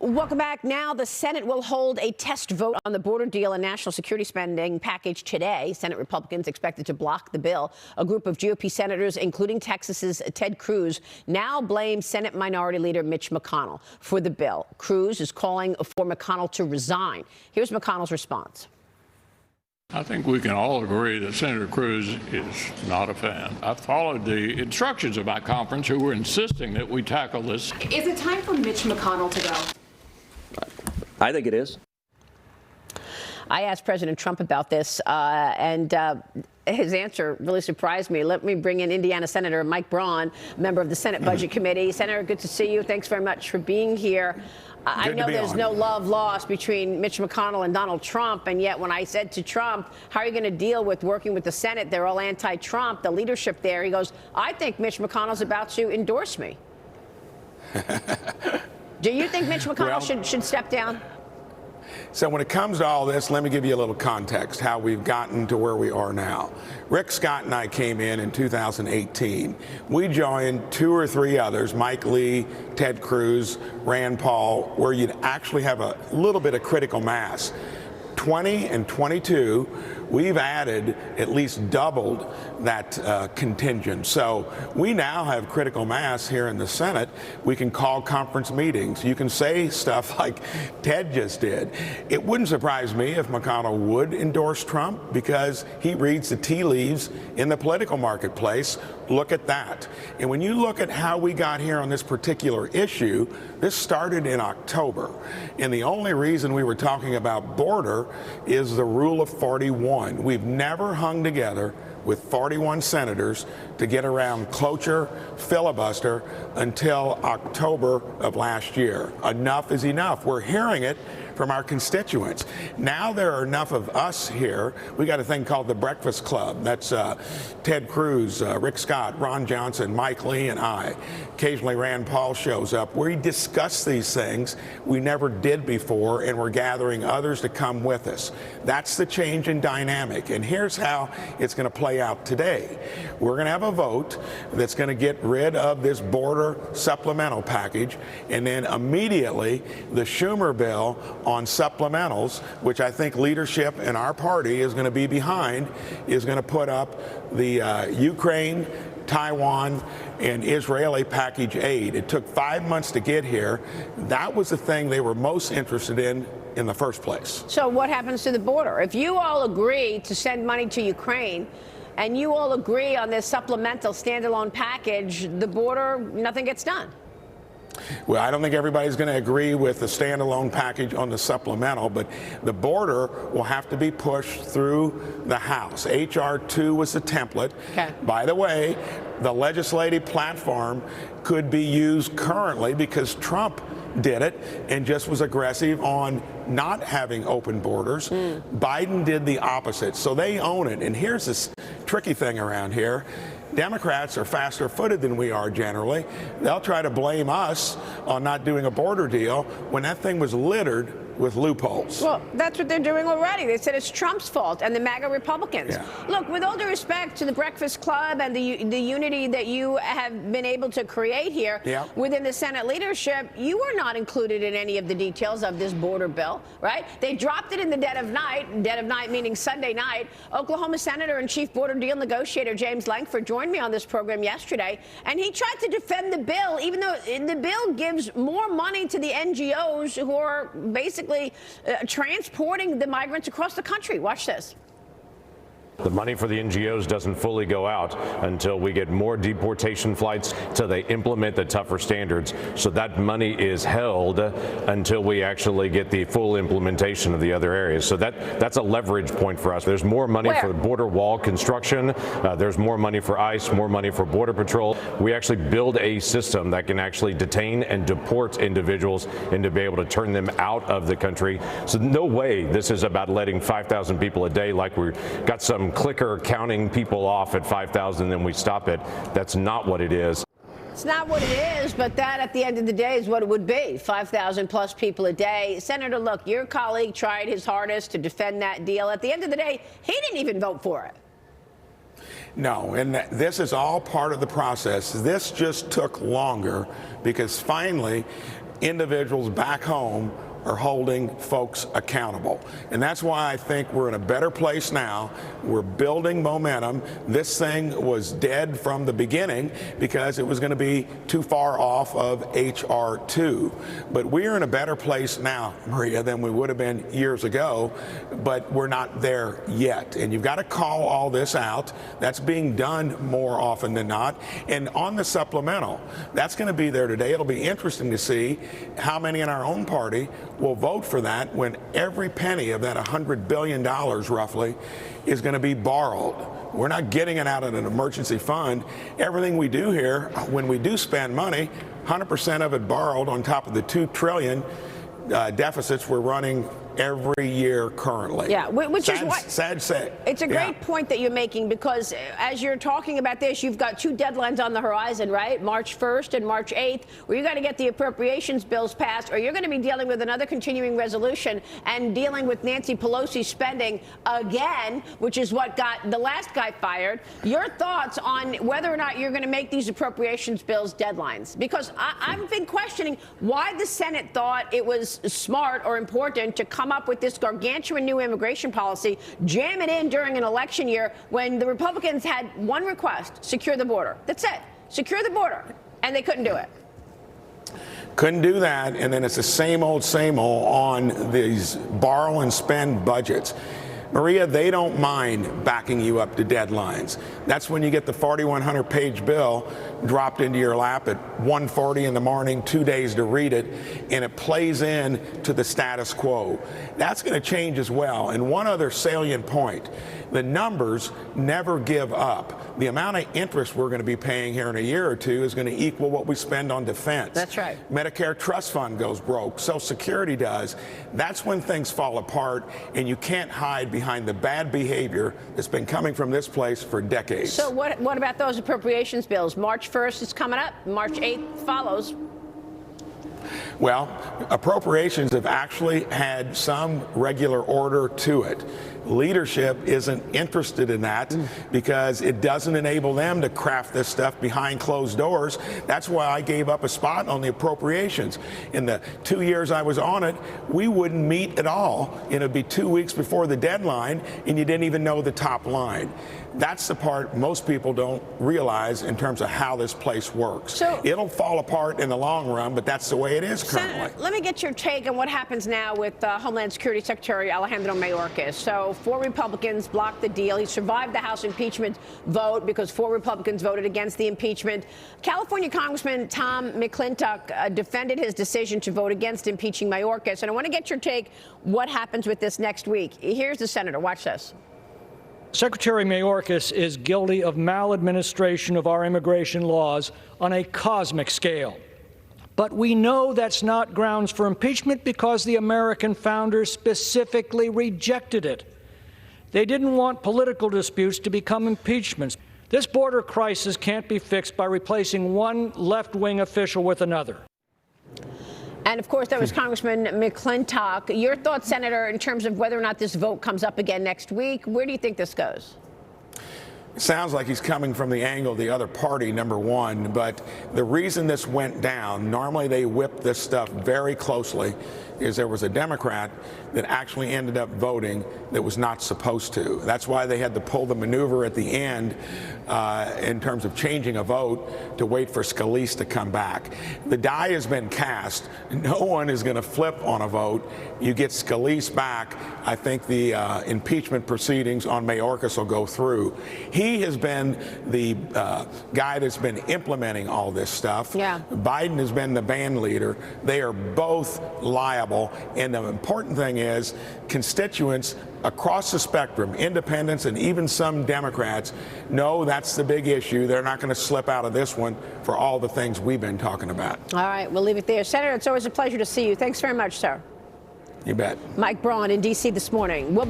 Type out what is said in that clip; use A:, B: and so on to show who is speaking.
A: Welcome back. Now the Senate will hold a test vote on the border deal and national security spending package today. Senate Republicans expected to block the bill. A group of GOP senators, including Texas's Ted Cruz, now blame Senate Minority Leader Mitch McConnell for the bill. Cruz is calling for McConnell to resign. Here's McConnell's response.
B: I think we can all agree that Senator Cruz is not a fan. I followed the instructions of my conference, who were insisting that we tackle this.
C: Is it time for Mitch McConnell to go?
D: I think it is.
A: I asked President Trump about this, and his answer really surprised me. Let me bring in Indiana Senator Mike Braun, member of the Senate Budget Committee. Senator, good to see you. Thanks very much for being here. I know there's no love lost between Mitch McConnell and Donald Trump, and yet when I said to Trump, how are you going to deal with working with the Senate? They're all anti-Trump, the leadership there. He goes, I think Mitch McConnell's about to endorse me. Do you think Mitch McConnell should step down?
E: So when it comes to all this, let me give you a little context, how we've gotten to where we are now. Rick Scott and I came in 2018. We joined two or three others, Mike Lee, Ted Cruz, Rand Paul, where you'd actually have a little bit of critical mass. 20 and 22, we've added at least doubled that contingent. So we now have critical mass here in the Senate. We can call conference meetings. You can say stuff like Ted just did. It wouldn't surprise me if McConnell would endorse Trump because he reads the tea leaves in the political marketplace. Look at that. And when you look at how we got here on this particular issue, this started in October. And the only reason we were talking about border is the rule of 41. We've never hung together with 41 senators to get around cloture, filibuster until October of last year. Enough is enough. We're hearing it from our constituents. Now there are enough of us here. We got a thing called the Breakfast Club. That's Ted Cruz, Rick Scott, Ron Johnson, Mike Lee, and I. Occasionally Rand Paul shows up. We discuss these things we never did before, and we're gathering others to come with us. That's the change in dynamic. And here's how it's going to play out today. We're going to have a vote that's going to get rid of this border supplemental package, and then immediately the Schumer bill on supplementals, which I think leadership in our party is going to be behind, is going to put up the Ukraine, Taiwan, and Israeli package aid. It took 5 months to get here. That was the thing they were most interested in the first place.
A: So what happens to the border? If you all agree to send money to Ukraine, and you all agree on this supplemental standalone package, the border, nothing gets done.
E: Well, I don't think everybody's going to agree with the standalone package on the supplemental, but the border will have to be pushed through the House. H.R. 2 was the template.
A: Okay.
E: By the way, the legislative platform could be used currently because Trump did it and just was aggressive on not having open borders. Biden did the opposite, so they own it. And here's this tricky thing around here. Democrats are faster footed than we are generally. They'll try to blame us on not doing a border deal when that thing was littered with loopholes.
A: Well, that's what they're doing already. They said it's Trump's fault and the MAGA Republicans.
E: Yeah.
A: Look, with all due respect to the Breakfast Club and the unity that you have been able to create here within the Senate leadership, you were not included in any of the details of this border bill, right? They dropped it in the dead of night meaning Sunday night. Oklahoma Senator and Chief Border Deal Negotiator James Lankford joined me on this program yesterday, and he tried to defend the bill, even though the bill gives more money to the NGOs who are basically transporting the migrants across the country. Watch this.
F: The money for the NGOs doesn't fully go out until we get more deportation flights, till they implement the tougher standards. So that money is held until we actually get the full implementation of the other areas. So that's a leverage point for us. There's more money for border wall construction. There's more money for ICE, more money for Border Patrol. We actually build a system that can actually detain and deport individuals and to be able to turn them out of the country. So no way this is about letting 5,000 people a day like we got some clicker counting people off at 5,000 and we stop it. That's not what it is.
A: It's not what it is, but that at the end of the day is what it would be. 5,000 plus people a day. Senator, look, your colleague tried his hardest to defend that deal. At the end of the day, he didn't even vote for it.
E: No, and this is all part of the process. This just took longer because finally individuals back home are holding folks accountable. And that's why I think we're in a better place now. We're building momentum. This thing was dead from the beginning because it was going to be too far off of H.R. 2. But we're in a better place now, Maria, than we would have been years ago, but we're not there yet. And you've got to call all this out. That's being done more often than not. And on the supplemental, that's going to be there today. It'll be interesting to see how many in our own party will vote for that when every penny of that $100 billion roughly is going to be borrowed. We're not getting it out of an emergency fund. Everything we do here, when we do spend money, 100% of it borrowed on top of the $2 trillion deficits we're running every year currently.
A: Yeah, which is what
E: sad say.
A: It's a great point that you're making, because as you're talking about this, you've got two deadlines on the horizon, right? March 1st and March 8th, where you got to get the appropriations bills passed, or you're going to be dealing with another continuing resolution and dealing with Nancy Pelosi spending again, which is what got the last guy fired. Your thoughts on whether or not you're going to make these appropriations bills deadlines? Because I've been questioning why the Senate thought it was smart or important to come up with this gargantuan new immigration policy, jam it in during an election year when the Republicans had one request: secure the border. That's it. Secure the border. And they couldn't do it.
E: Couldn't do that. And then it's the same old on these borrow and spend budgets. Maria, they don't mind backing you up to deadlines. That's when you get the 4,100-page bill dropped into your lap at 1:40 in the morning, 2 days to read it, and it plays in to the status quo. That's going to change as well. And one other salient point: the numbers never give up. The amount of interest we're going to be paying here in a year or two is going to equal what we spend on defense.
A: That's right.
E: Medicare trust fund goes broke. Social Security does. That's when things fall apart, and you can't hide behind the bad behavior that's been coming from this place for decades.
A: So what about those appropriations bills? March 1st is coming up. March 8th follows.
E: Well, appropriations have actually had some regular order to it. Leadership isn't interested in that because it doesn't enable them to craft this stuff behind closed doors. That's why I gave up a spot on the appropriations. In the 2 years I was on it, we wouldn't meet at all. It'd be 2 weeks before the deadline, and you didn't even know the top line. That's the part most people don't realize in terms of how this place works.
A: So,
E: it'll fall apart in the long run, but that's the way it is currently.
A: Senator, let me get your take on what happens now with Homeland Security Secretary Alejandro Mayorkas. So 4 Republicans blocked the deal. He survived the House impeachment vote because 4 Republicans voted against the impeachment. California Congressman Tom McClintock defended his decision to vote against impeaching Mayorkas. And I want to get your take what happens with this next week. Here's the senator. Watch this.
G: Secretary Mayorkas is guilty of maladministration of our immigration laws on a cosmic scale. But we know that's not grounds for impeachment because the American founders specifically rejected it. They didn't want political disputes to become impeachments. This border crisis can't be fixed by replacing one left-wing official with another.
A: And, of course, that was Congressman McClintock. Your thoughts, Senator, in terms of whether or not this vote comes up again next week? Where do you think this goes?
E: It sounds like he's coming from the angle of the other party, number one. But the reason this went down, normally they whip this stuff very closely, is there was a Democrat that actually ended up voting that was not supposed to. That's why they had to pull the maneuver at the end in terms of changing a vote to wait for Scalise to come back. The die has been cast. No one is going to flip on a vote. You get Scalise back, I think the impeachment proceedings on Mayorkas will go through. He has been the guy that's been implementing all this stuff.
A: Yeah.
E: Biden has been the band leader. They are both liable. And the important thing is constituents across the spectrum, independents and even some Democrats, know that's the big issue. They're not going to slip out of this one for all the things we've been talking about.
A: All right, we'll leave it there. Senator, it's always a pleasure to see you. Thanks very much, sir.
E: You bet.
A: Mike Braun in D.C. this morning.